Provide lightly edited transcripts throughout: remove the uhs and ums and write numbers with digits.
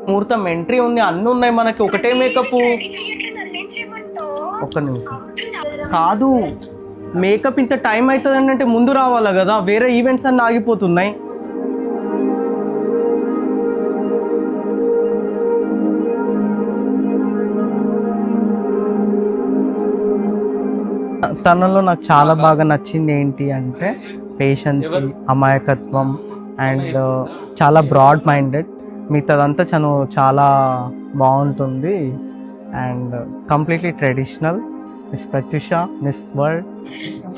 ముహూర్తం ఎంట్రీ ఉంది, అన్నీ ఉన్నాయి మనకి. ఒకటే మేకప్. ఒక్క నిమిషం. కాదు, మేకప్ ఇంత టైం అవుతుంది అంటే ముందు రావాలా కదా, వేరే ఈవెంట్స్ అన్నీ ఆగిపోతున్నాయి. తనలో నాకు చాలా బాగా నచ్చింది ఏంటి అంటే పేషెన్స్, అమాయకత్వం అండ్ చాలా బ్రాడ్ మైండెడ్. మిగతాదంతా చాలా బాగుంటుంది and completely traditional. Miss Pratyusha, miss world.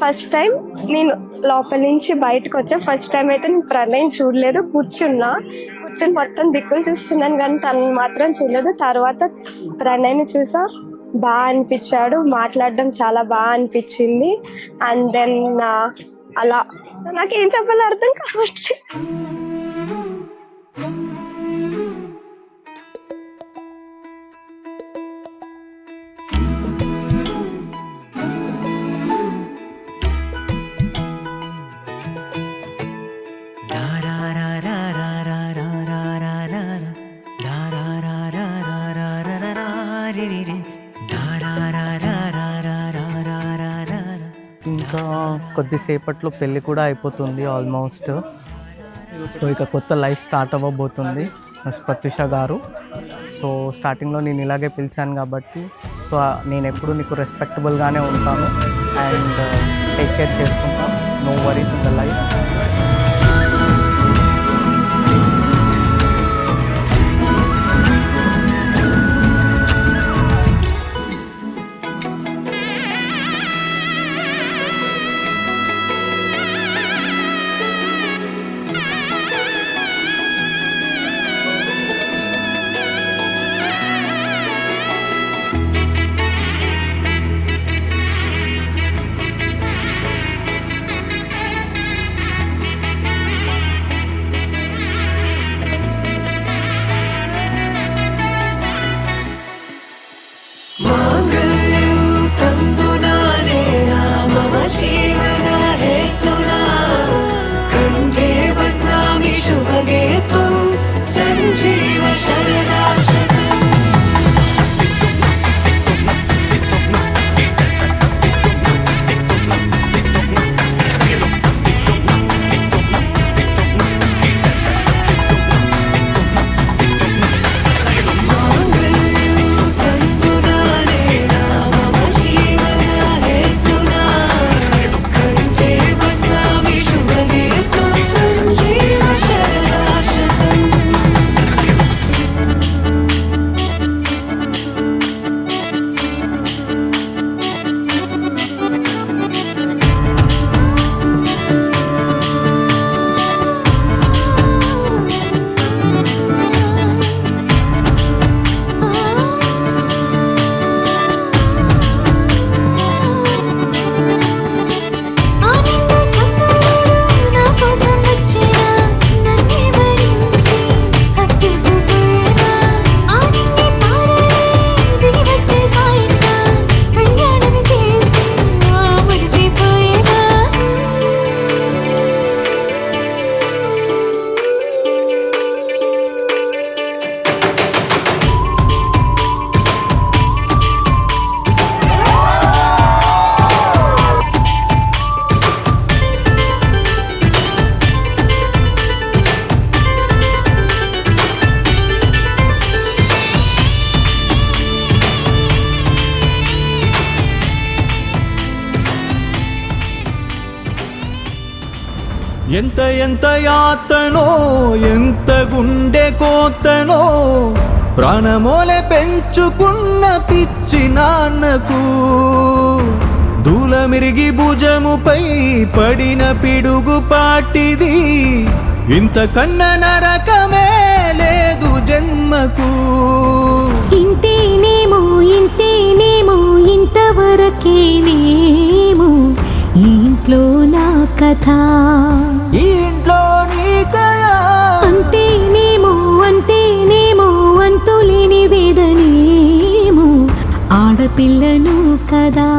First time నేను లోపల నుంచి బయటకు వచ్చా. ఫస్ట్ టైం అయితే నేను ప్రణయ్ చూడలేదు. కూర్చొని మొత్తం దిక్కులు చూస్తున్నాను కానీ తను మాత్రం చూడలేదు. తర్వాత ప్రణయ్ని చూసా, బాగా అనిపించాడు, మాట్లాడడం చాలా బాగా అనిపించింది. అండ్ దెన్ అలా నాకేం చెప్పాలో అర్థం కాబట్టి ఇంకా కొద్దిసేపట్లో పెళ్ళి కూడా అయిపోతుంది ఆల్మోస్ట్. సో ఇక కొత్త లైఫ్ స్టార్ట్ అవ్వబోతుంది మిస్ ప్రత్యూష గారు. సో స్టార్టింగ్లో నేను ఇలాగే పిలిచాను కాబట్టి సో నేను ఎప్పుడు నీకు రెస్పెక్టబుల్గానే ఉంటాను అండ్ టేక్ కేర్ చేసుకుంటాను. No worries in the life. ఎంత ఎంత యాతనో, ఎంత గుండె కోతనో, ప్రాణమోలే పెంచుకున్న పిచ్చి నాన్నకు దూలమిరిగి భుజముపై పడిన పిడుగు పాటిది. ఇంతకన్న నరకమే లేదు జన్మకు. ఇంతేనేమో ఇంతవరకేనేమో ఈ ఇంట్లో నా కథ, ఈ ఇంట్లో నీ కథ. అంతేనేమో అంతులేని వేదనేమో ఆడపిల్లను కదా.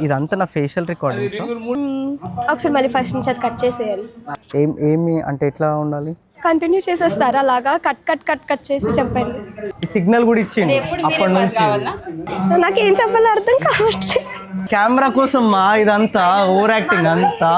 ఇదంతా నా ఫేషియల్ రికార్డింగ్. ఒకసారి మళ్ళీ ఫస్ట్ నుంచి అది కట్ చేసేయాలి. ఏమి అంటే ఎట్లా ఉండాలి? కంటిన్యూ చేసేస్తారా అలాగా కట్ కట్ కట్ కట్ చేసి చెప్పండి. సిగ్నల్ కూడా ఇచ్చింది అప్పటి నుంచి. నాకేం చెప్పాలో అర్థం కావట్లేదు. కెమెరా కోసం మా ఇదంతా ఓవర్ యాక్టింగ్ అంతా.